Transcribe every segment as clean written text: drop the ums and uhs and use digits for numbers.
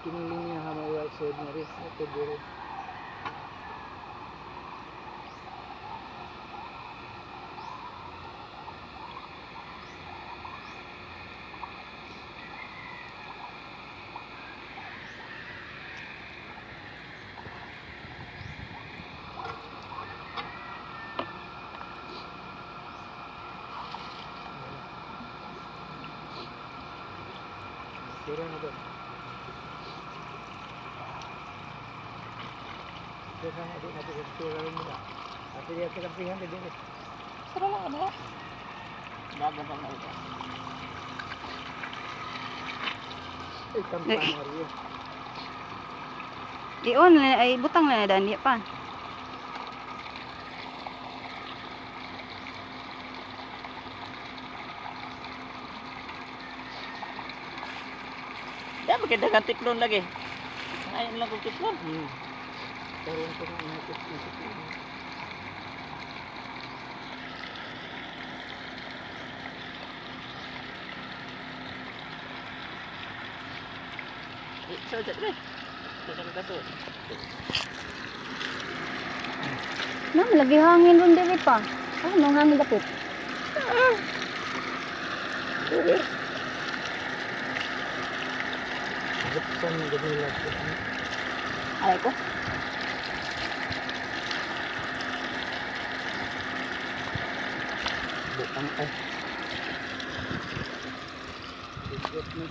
kining linya ha may right side na rin ito dire. Sira na ba? Sira na din natin sira rin nila. At hindi natin kampihan din din. Sira lang ano? Dagan pa na ito. Ay, kampanaryo. Iyon ay butang na dan di pa. Yan, magkadagan tiklon lagi. Ayun lang kong tiklon. Karoon ko ng inakit-isip yun. So, dyan. Ito na kaso. Na lagi hangin ron diri pa. Ah, nung hangin dapit. Over. Buksan ng gabi lang. Aray ko. Bukang ay. Bigot na.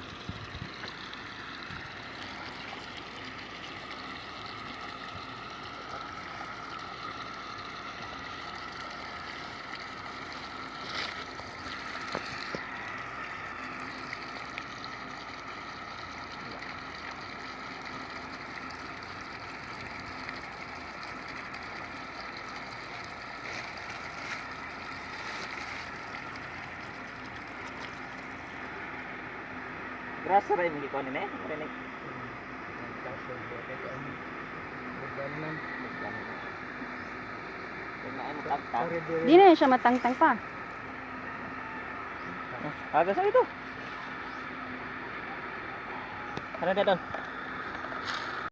Grasa rin hindi ko ano eh. Marinig. Di na siya matangtang pa. Agak sa ito. Ano dito?